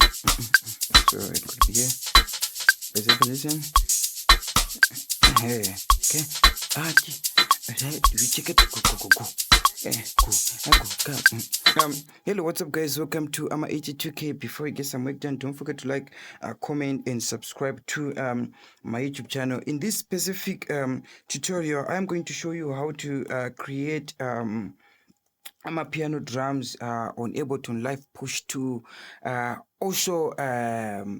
So it could be here. Basically, listen. Hey, okay. We check it. Go. Hello, what's up, guys? Welcome to Ama 82K. Before you get some work done, don't forget to like, comment, and subscribe to my YouTube channel. In this specific tutorial, I'm going to show you how to create Amapiano drums on Ableton Live Push 2. Also,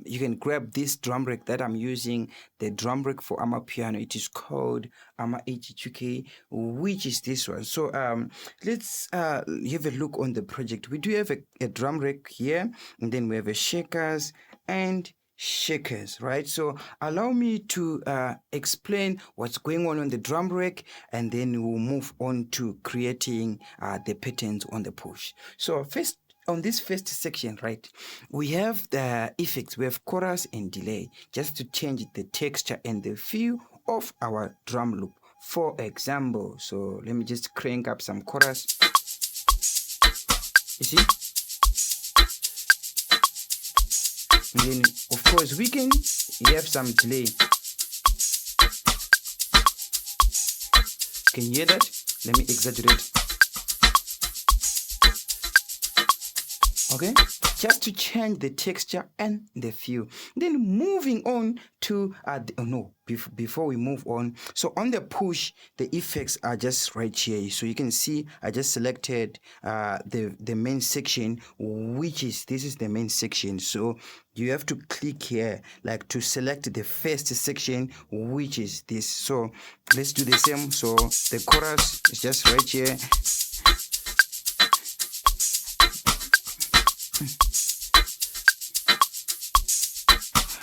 you can grab this drum rig that I'm using, the drum rig for Amapiano. It is called Ama 82K, which is this one. So let's have a look on the project. We do have a drum rig here, and then we have a shakers and shakers, right? So allow me to explain what's going on the drum rig, and then we'll move on to creating the patterns on the push. So first, on this first section, right, we have the effects. We have chorus and delay, just to change the texture and the feel of our drum loop. For example, so let me just crank up some chorus. You see? And then, of course, we can have some delay. Can you hear that? Let me exaggerate. Okay, just to change the texture and the feel. Then moving on to before we move on, so on the push, the effects are just right here. So you can see I just selected the main section, which is this is the main section. So you have to click here like to select the first section, which is this. So let's do the same. So the chorus is just right here.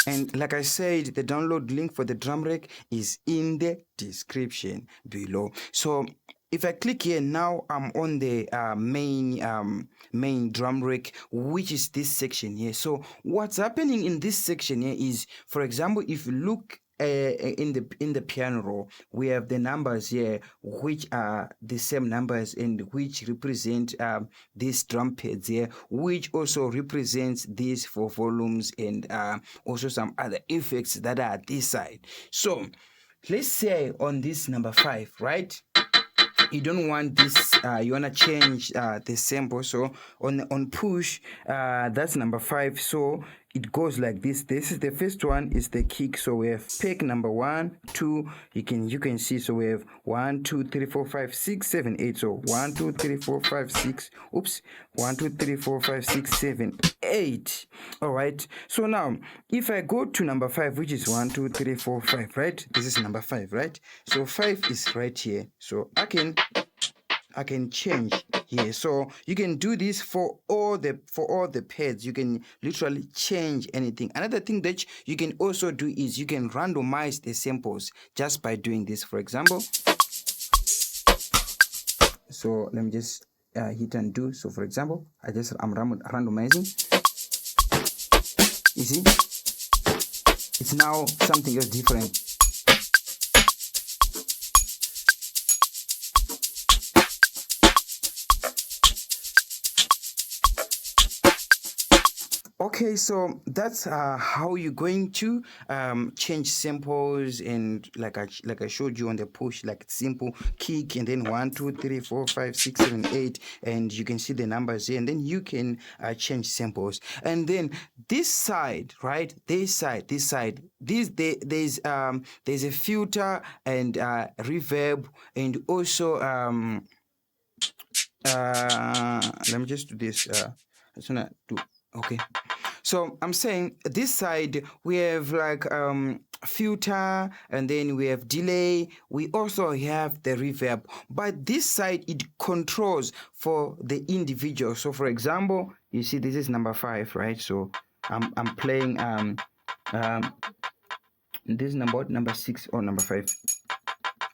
And like I said, the download link for the drum rig is in the description below. So if I click here now, I'm on the main drum rig, which is this section here. So what's happening in this section here is, for example, if you look in the piano roll, we have the numbers here, which are the same numbers and which represent these drum pads here, which also represents these for volumes and also some other effects that are this side. So let's say on this number 5, right, you don't want this, you want to change the sample. So on push, that's number 5. So it goes like this. This is the first one, is the kick. So we have pick number 1, 2. You can see. So we have 1, 2, 3, 4, 5, 6, 7, 8. So 1, 2, 3, 4, 5, 6. Oops. 1, 2, 3, 4, 5, 6, 7, 8. All right. So now, if I go to number 5, which is 1, 2, 3, 4, 5, right? This is number 5, right? So 5 is right here. So I can change here. So you can do this for all the pads. You can literally change anything. Another thing that you can also do is you can randomize the samples just by doing this. For example, so let me just hit and do. So for example, I'm randomizing. You see, it's now something else different. Okay, so that's how you're going to change samples, and like I showed you on the push, like simple kick, and then 1, 2, 3, 4, 5, 6, 7, 8, and you can see the numbers here, and then you can change samples. And then this side, right? There's a filter and reverb, and also let me just do this. I just wanna do. Okay, so I'm saying this side we have like filter, and then we have delay. We also have the reverb, but this side it controls for the individual. So for example, you see this is number 5, right? So I'm playing this is number 6 or number 5.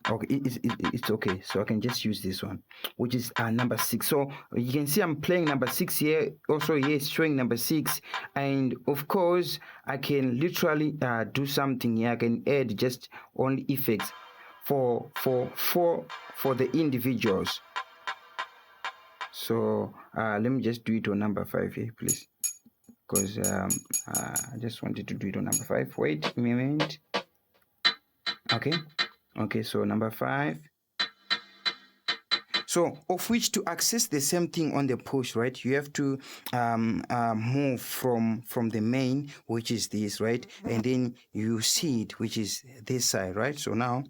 Okay, it's okay. So I can just use this one, which is number 6. So you can see I'm playing number 6 here. Also here it's showing number 6, and of course I can literally do something here. I can add just only effects for the individuals. So let me just do it on number 5 here, please. because I just wanted to do it on number 5. Wait a minute. Okay, so number 5. So of which to access the same thing on the push, right, you have to move from the main, which is this, right, and then you see it, which is this side, right? So now,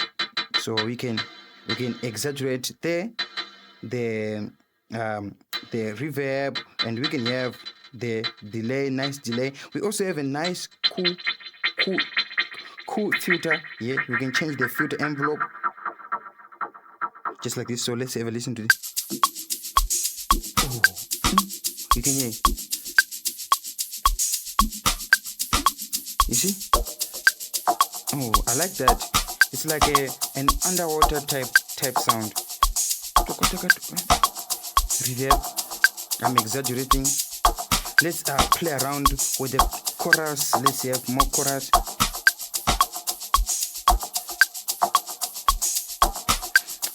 so we can exaggerate the reverb, and we can have the delay, nice delay. We also have a nice cool filter. Yeah, we can change the filter envelope just like this. So let's have a listen to this. Oh, you can hear. You see? Oh, I like that. It's like an underwater type sound. Reverb. I'm exaggerating. Let's play around with the chorus. Let's have more chorus.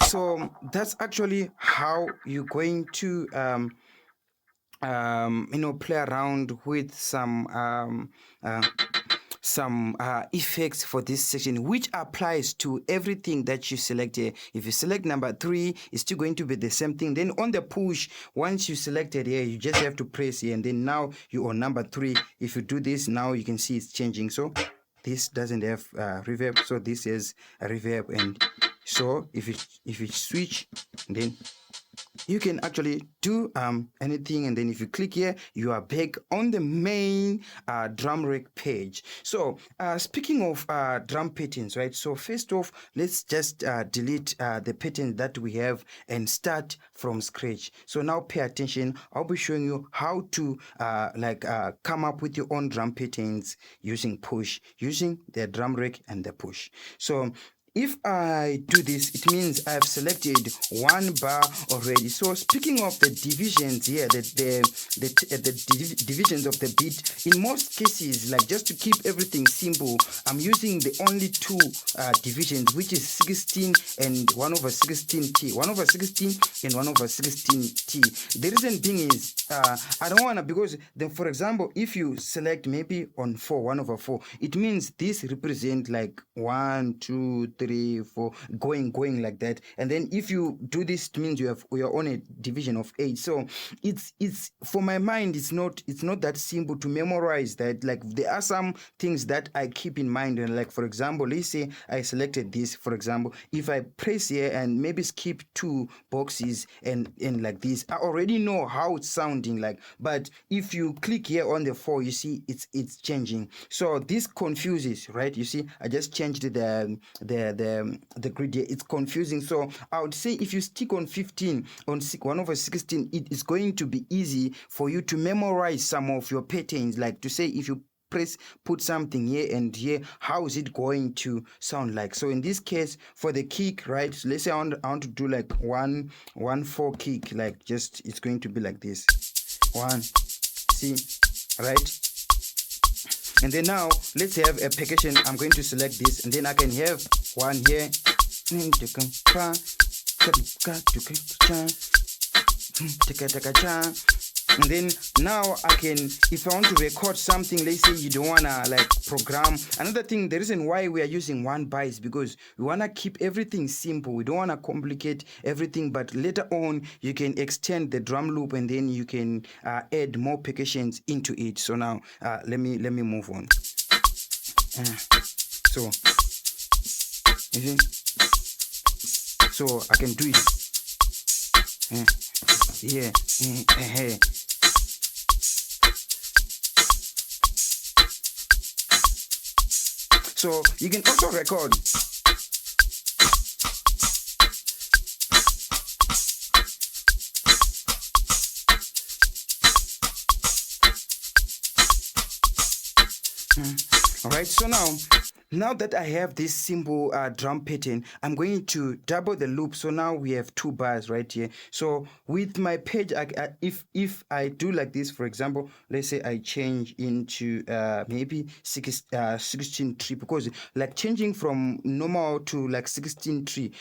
So that's actually how you're going to play around with some effects for this section, which applies to everything that you select here. If you select number 3, it's still going to be the same thing. Then on the push, once you selected here, you just have to press here, and then now you're on number 3. If you do this, now you can see it's changing. So this doesn't have reverb, so this has a reverb. And so if you switch, then you can actually do anything, and then if you click here, you are back on the main drum rack page. So speaking of drum patterns, right, so first off, let's just delete the pattern that we have and start from scratch. So now pay attention. I'll be showing you how to come up with your own drum patterns using the drum rack and the push. So if I do this, it means I've selected one bar already. So speaking of the divisions here, the divisions of the beat, in most cases, like just to keep everything simple, I'm using the only 2 divisions, which is 16 and 1/16t, 1/16 and 1/16t. The reason being is I don't want to, because then, for example, if you select maybe on 4, 1/4, it means this represent like 1, 2, 3, 4, going like that. And then if you do this, it means you're on a division of 8. So it's for my mind, it's not that simple to memorize that. Like there are some things that I keep in mind, and like for example, let's say I selected this, for example, if I press here and maybe skip 2 boxes and like this, I already know how it's sounding like. But if you click here on the 4, you see it's changing. So this confuses, right? You see, I just changed the grid here. It's confusing. So I would say if you stick on 15, on 1/16, it is going to be easy for you to memorize some of your patterns. Like to say, if you put something here and here, how is it going to sound like? So in this case, for the kick, right, so let's say I want to do like 1/4 kick, like just it's going to be like this. 1, see, right? And then now let's have a percussion. I'm going to select this, and then I can have 1 here. And then now I can, if I want to record something, let's say you don't want to like program. Another thing, the reason why we are using 1 bar is because we want to keep everything simple. We don't want to complicate everything, but later on you can extend the drum loop, and then you can add more percussions into it. So now let me move on. So you see? So I can do it. Yeah. So you can also record. All right, so now now that I have this simple drum pattern, I'm going to double the loop. So now we have 2 bars right here. So with my page, if I do like this, for example, let's say I change into maybe 16 trip, because like changing from normal to like 16 trip,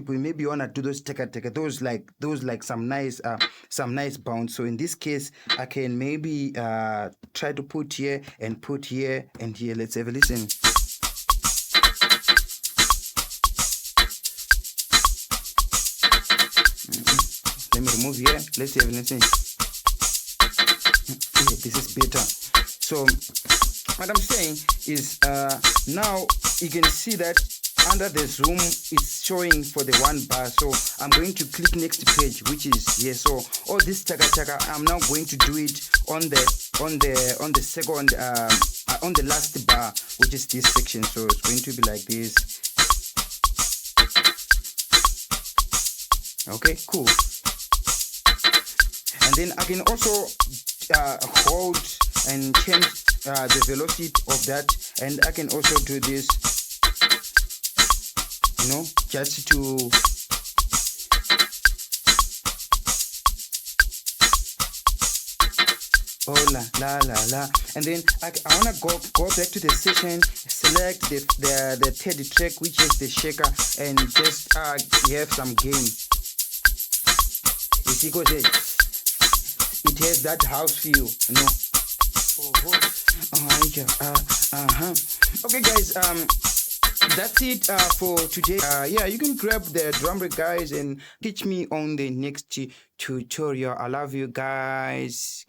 we maybe wanna do those those like some nice bounce. So in this case, I can maybe try to put here and put here and here. Let's have a listen. Let me remove here. Let's have a listen. Yeah, this is better. So what I'm saying is now you can see that under the zoom it's showing for the 1 bar. So I'm going to click next page, which is here. So all this chaka I'm now going to do it on the second on the last bar, which is this section. So it's going to be like this. Okay, cool. And then I can also hold and change the velocity of that, and I can also do this, you know, just to oh la la, and then I wanna go back to the session, select the third track, which is the shaker, and just have some gain. You see, because it has that house feel, you know. Okay, guys, that's it for today. Yeah, you can grab the drum rig, guys, and teach me on the next tutorial. I love you guys.